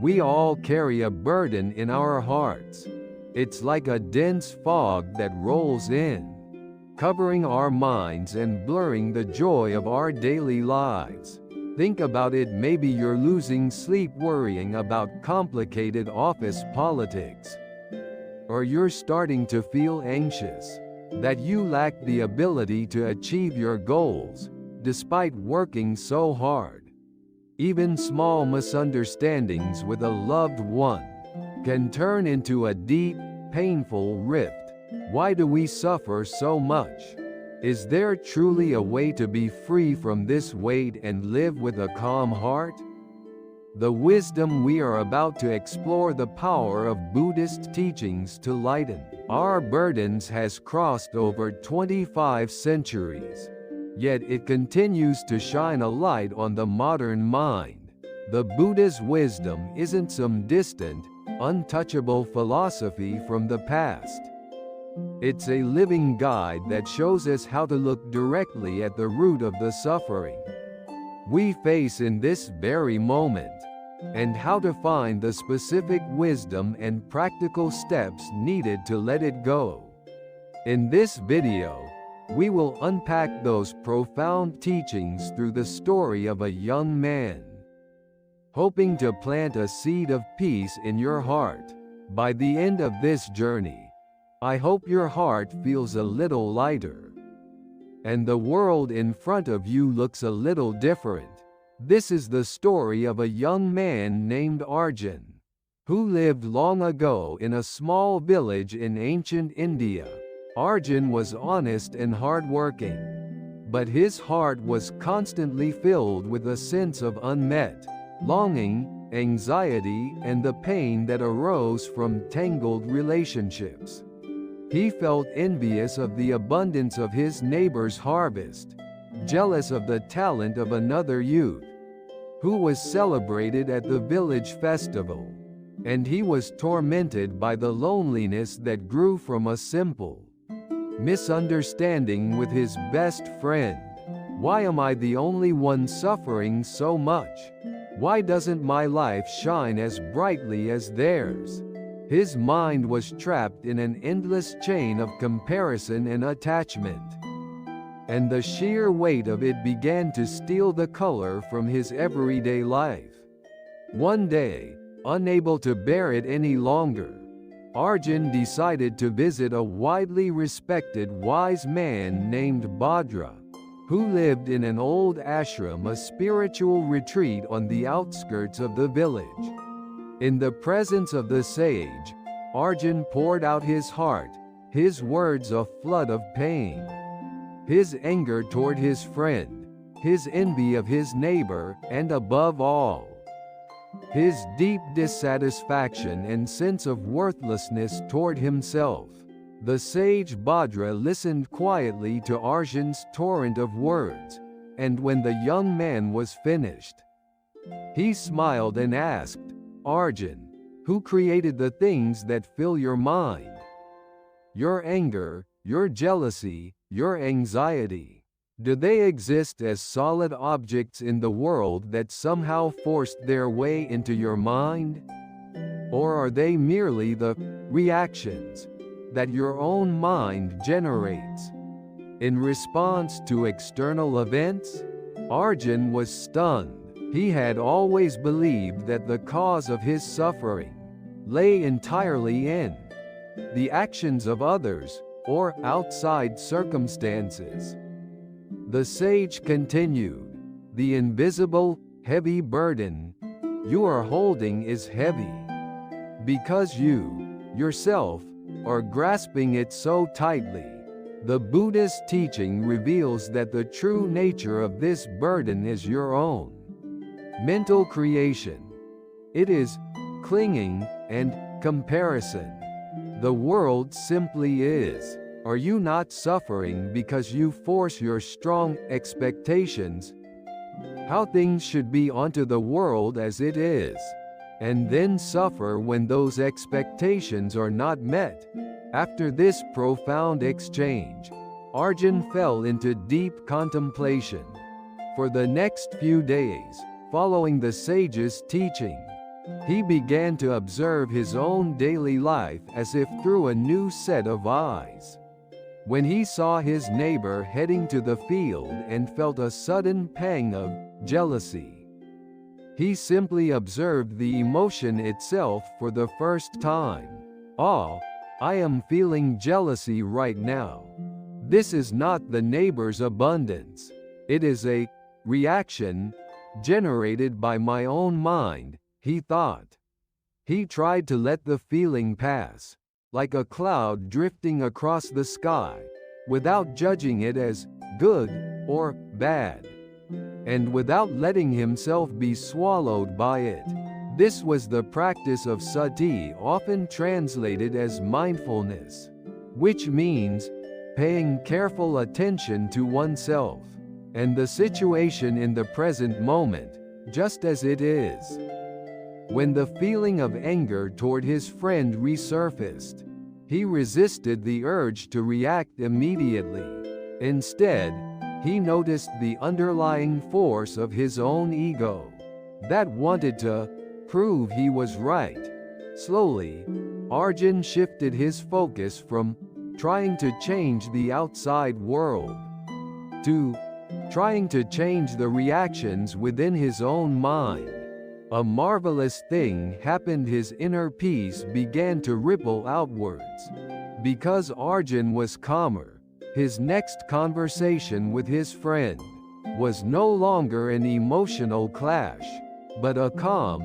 We all carry a burden in our hearts. It's like a dense fog that rolls in, covering our minds and blurring the joy of our daily lives. Think about it, maybe you're losing sleep worrying about complicated office politics. Or you're starting to feel anxious that you lack the ability to achieve your goals, despite working so hard. Even small misunderstandings with a loved one can turn into a deep, painful rift. Why do we suffer so much? Is there truly a way to be free from this weight and live with a calm heart? The wisdom we are about to explore, the power of Buddhist teachings to lighten our burdens, has crossed over 25 centuries. Yet it continues to shine a light on the modern mind. The Buddha's wisdom isn't some distant, untouchable philosophy from the past. It's a living guide that shows us how to look directly at the root of the suffering we face in this very moment, and how to find the specific wisdom and practical steps needed to let it go. In this video, we will unpack those profound teachings through the story of a young man, hoping to plant a seed of peace in your heart. By the end of this journey, I hope your heart feels a little lighter, and the world in front of you looks a little different. This is the story of a young man named Arjun, who lived long ago in a small village in ancient India. Arjun was honest and hardworking, but his heart was constantly filled with a sense of unmet longing, anxiety, and the pain that arose from tangled relationships. He felt envious of the abundance of his neighbor's harvest, jealous of the talent of another youth who was celebrated at the village festival, and he was tormented by the loneliness that grew from a simple misunderstanding with his best friend. Why am I the only one suffering so much? Why doesn't my life shine as brightly as theirs? His mind was trapped in an endless chain of comparison and attachment, and the sheer weight of it began to steal the color from his everyday life. One day, unable to bear it any longer, Arjun decided to visit a widely respected wise man named Bhadra, who lived in an old ashram, a spiritual retreat on the outskirts of the village. In the presence of the sage, Arjun poured out his heart, his words a flood of pain, his anger toward his friend, his envy of his neighbor, and above all, his deep dissatisfaction and sense of worthlessness toward himself. The sage Bhadra listened quietly to Arjun's torrent of words, and when the young man was finished, he smiled and asked, "Arjun, who created the things that fill your mind? Your anger, your jealousy, your anxiety. Do they exist as solid objects in the world that somehow forced their way into your mind? Or are they merely the reactions that your own mind generates in response to external events?" Arjun was stunned. He had always believed that the cause of his suffering lay entirely in the actions of others, or outside circumstances. The sage continued, "The invisible, heavy burden you are holding is heavy because you, yourself, are grasping it so tightly. The Buddhist teaching reveals that the true nature of this burden is your own mental creation. It is clinging and comparison. The world simply is. Are you not suffering because you force your strong expectations, how things should be, onto the world as it is, and then suffer when those expectations are not met?" After this profound exchange, Arjun fell into deep contemplation. For the next few days, following the sage's teaching, He began to observe his own daily life as if through a new set of eyes. When he saw his neighbor heading to the field and felt a sudden pang of jealousy, he simply observed the emotion itself for the first time. "Ah, I am feeling jealousy right now. This is not the neighbor's abundance. It is a reaction generated by my own mind," he thought. He tried to let the feeling pass, like a cloud drifting across the sky, without judging it as good or bad, and without letting himself be swallowed by it. This was the practice of sati, often translated as mindfulness, which means paying careful attention to oneself and the situation in the present moment, just as it is. When the feeling of anger toward his friend resurfaced, he resisted the urge to react immediately. Instead, he noticed the underlying force of his own ego that wanted to prove he was right. Slowly, Arjun shifted his focus from trying to change the outside world to trying to change the reactions within his own mind. A marvelous thing happened. His inner peace began to ripple outwards. Because Arjun was calmer, his next conversation with his friend was no longer an emotional clash, but a calm,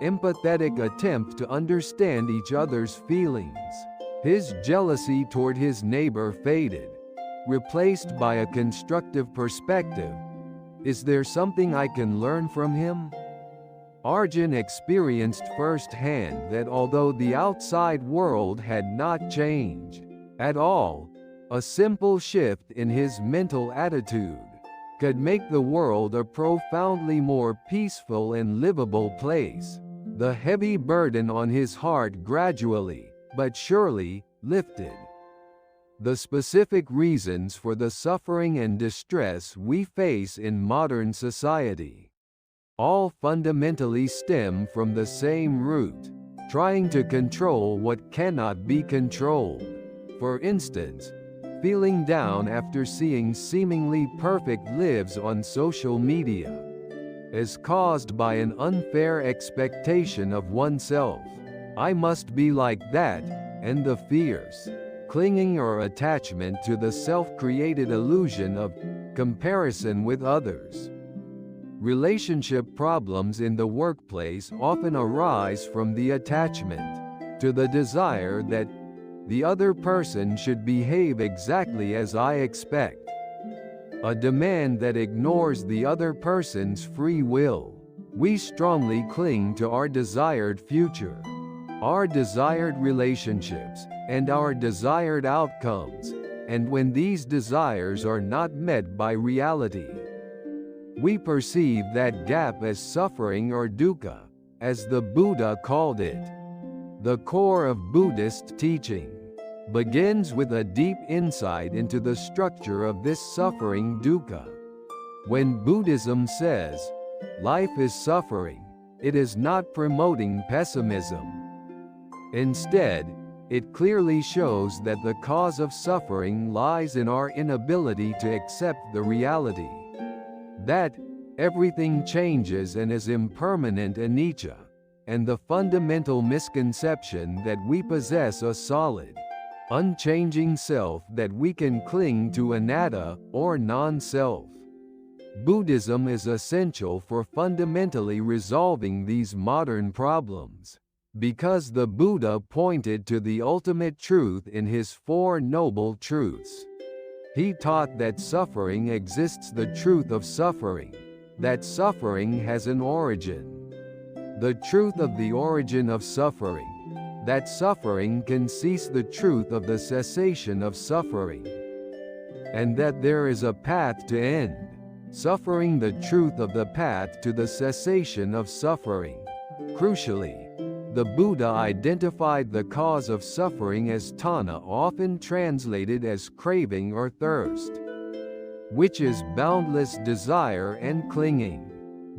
empathetic attempt to understand each other's feelings. His jealousy toward his neighbor faded, replaced by a constructive perspective. Is there something I can learn from him? Arjun experienced firsthand that although the outside world had not changed at all, a simple shift in his mental attitude could make the world a profoundly more peaceful and livable place. The heavy burden on his heart gradually, but surely, lifted. The specific reasons for the suffering and distress we face in modern society all fundamentally stem from the same root: trying to control what cannot be controlled. For instance, feeling down after seeing seemingly perfect lives on social media is caused by an unfair expectation of oneself. I must be like that, and the fears, clinging or attachment to the self-created illusion of comparison with others. Relationship problems in the workplace often arise from the attachment to the desire that the other person should behave exactly as I expect, a demand that ignores the other person's free will. We strongly cling to our desired future, our desired relationships, and our desired outcomes, and when these desires are not met by reality, we perceive that gap as suffering or dukkha, as the Buddha called it. The core of Buddhist teaching begins with a deep insight into the structure of this suffering dukkha. When Buddhism says, life is suffering, it is not promoting pessimism. Instead, it clearly shows that the cause of suffering lies in our inability to accept the reality that everything changes and is impermanent anicca, and the fundamental misconception that we possess a solid, unchanging self that we can cling to, anatta, or non-self. Buddhism is essential for fundamentally resolving these modern problems, because the Buddha pointed to the ultimate truth in his Four Noble Truths. He taught that suffering exists, the truth of suffering, that suffering has an origin, the truth of the origin of suffering, that suffering can cease, the truth of the cessation of suffering, and that there is a path to end suffering, the truth of the path to the cessation of suffering. Crucially, the Buddha identified the cause of suffering as tanha, often translated as craving or thirst, which is boundless desire and clinging.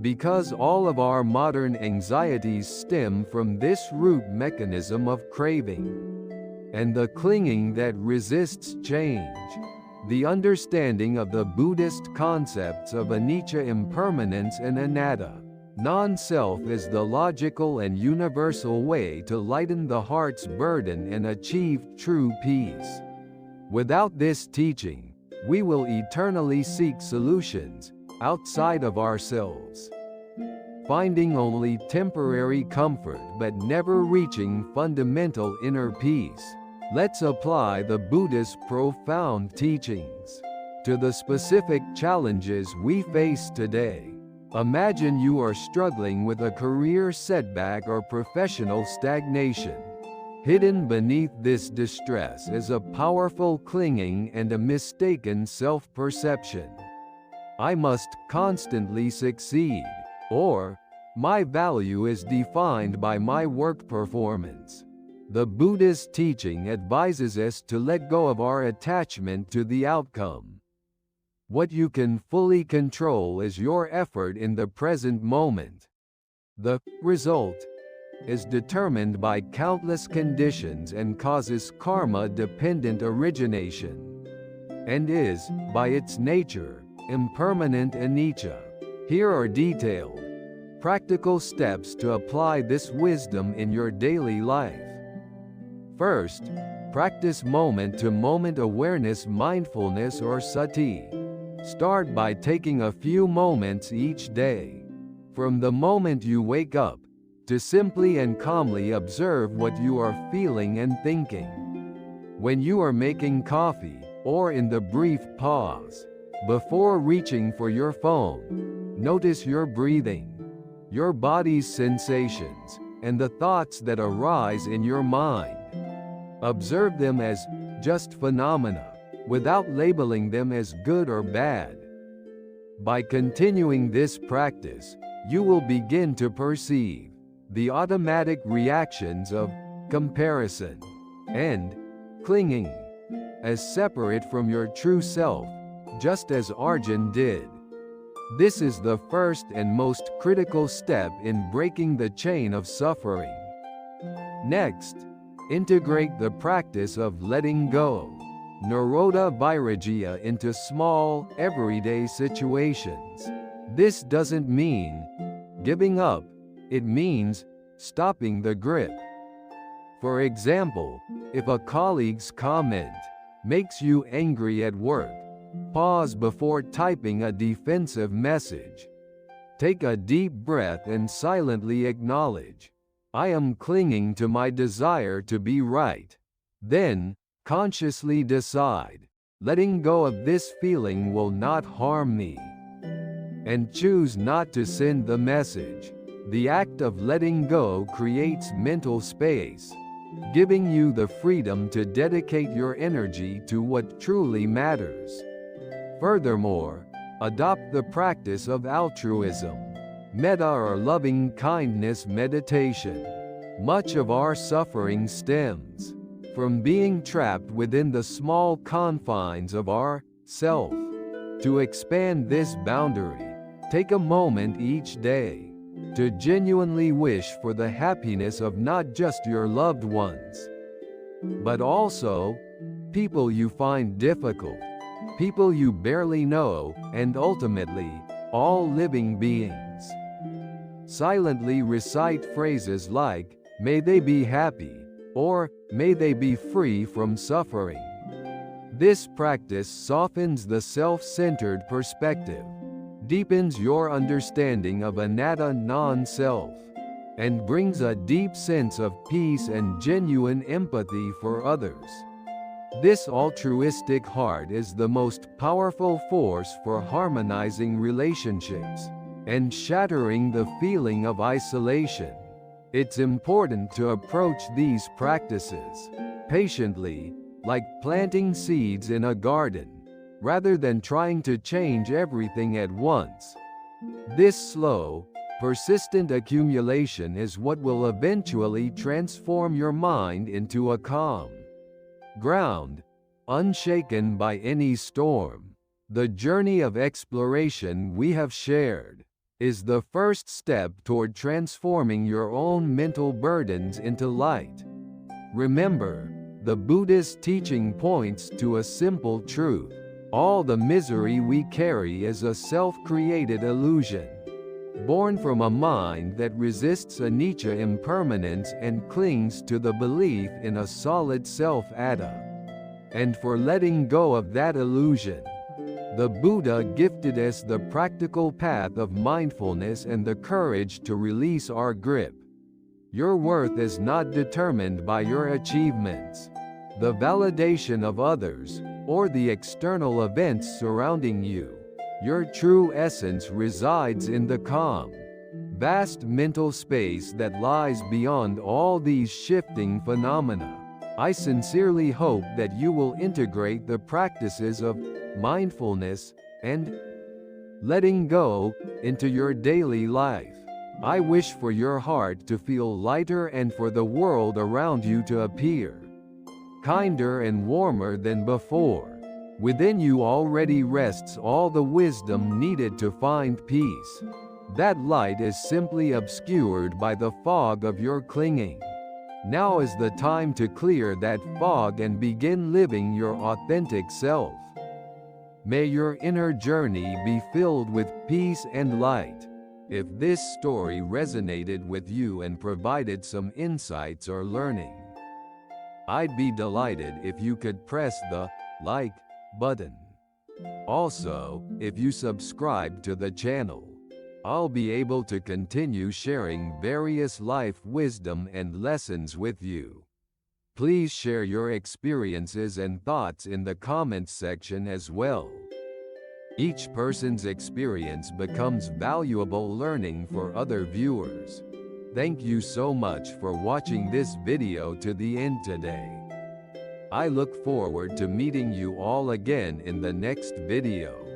Because all of our modern anxieties stem from this root mechanism of craving and the clinging that resists change. The understanding of the Buddhist concepts of anicca, impermanence, and anatta, non-self, is the logical and universal way to lighten the heart's burden and achieve true peace. Without this teaching, we will eternally seek solutions outside of ourselves, finding only temporary comfort but never reaching fundamental inner peace. Let's apply the Buddha's profound teachings to the specific challenges we face today. Imagine you are struggling with a career setback or professional stagnation. Hidden beneath this distress is a powerful clinging and a mistaken self-perception. I must constantly succeed, or my value is defined by my work performance. The Buddhist teaching advises us to let go of our attachment to the outcome. What you can fully control is your effort in the present moment. The result is determined by countless conditions and causes karma-dependent origination, and is, by its nature, impermanent anicca. Here are detailed, practical steps to apply this wisdom in your daily life. First, practice moment-to-moment awareness, mindfulness, or sati. Start by taking a few moments each day, from the moment you wake up, to simply and calmly observe what you are feeling and thinking. When you are making coffee, or in the brief pause before reaching for your phone, notice your breathing, your body's sensations, and the thoughts that arise in your mind. Observe them as just phenomena, without labeling them as good or bad. By continuing this practice, you will begin to perceive the automatic reactions of comparison and clinging as separate from your true self, just as Arjun did. This is the first and most critical step in breaking the chain of suffering. Next, integrate the practice of letting go, Nirodha Vairagya, into small, everyday situations. This doesn't mean giving up, it means stopping the grip. For example, if a colleague's comment makes you angry at work, pause before typing a defensive message. Take a deep breath and silently acknowledge, I am clinging to my desire to be right. Then, consciously decide, letting go of this feeling will not harm me, and choose not to send the message. The act of letting go creates mental space, giving you the freedom to dedicate your energy to what truly matters. Furthermore, adopt the practice of altruism, metta, or loving kindness meditation. Much of our suffering stems from being trapped within the small confines of our self. To expand this boundary, take a moment each day to genuinely wish for the happiness of not just your loved ones, but also people you find difficult, people you barely know, and ultimately, all living beings. Silently recite phrases like, may they be happy, or may they be free from suffering. This practice softens the self-centered perspective, deepens your understanding of anatta, non-self, and brings a deep sense of peace and genuine empathy for others. This altruistic heart is the most powerful force for harmonizing relationships and shattering the feeling of isolation. It's important to approach these practices patiently, like planting seeds in a garden, rather than trying to change everything at once. This slow, persistent accumulation is what will eventually transform your mind into a calm ground, unshaken by any storm. The journey of exploration we have shared is the first step toward transforming your own mental burdens into light. Remember, the Buddhist teaching points to a simple truth. All the misery we carry is a self-created illusion, born from a mind that resists anicca impermanence and clings to the belief in a solid self-atta. And for letting go of that illusion, the Buddha gifted us the practical path of mindfulness and the courage to release our grip. Your worth is not determined by your achievements, the validation of others, or the external events surrounding you. Your true essence resides in the calm, vast mental space that lies beyond all these shifting phenomena. I sincerely hope that you will integrate the practices of mindfulness and letting go into your daily life. I wish for your heart to feel lighter and for the world around you to appear kinder and warmer than before. Within you already rests all the wisdom needed to find peace. That light is simply obscured by the fog of your clinging. Now is the time to clear that fog and begin living your authentic self. May your inner journey be filled with peace and light. If this story resonated with you and provided some insights or learning, I'd be delighted if you could press the like button. Also, if you subscribe to the channel, I'll be able to continue sharing various life wisdom and lessons with you. Please share your experiences and thoughts in the comments section as well. Each person's experience becomes valuable learning for other viewers. Thank you so much for watching this video to the end today. I look forward to meeting you all again in the next video.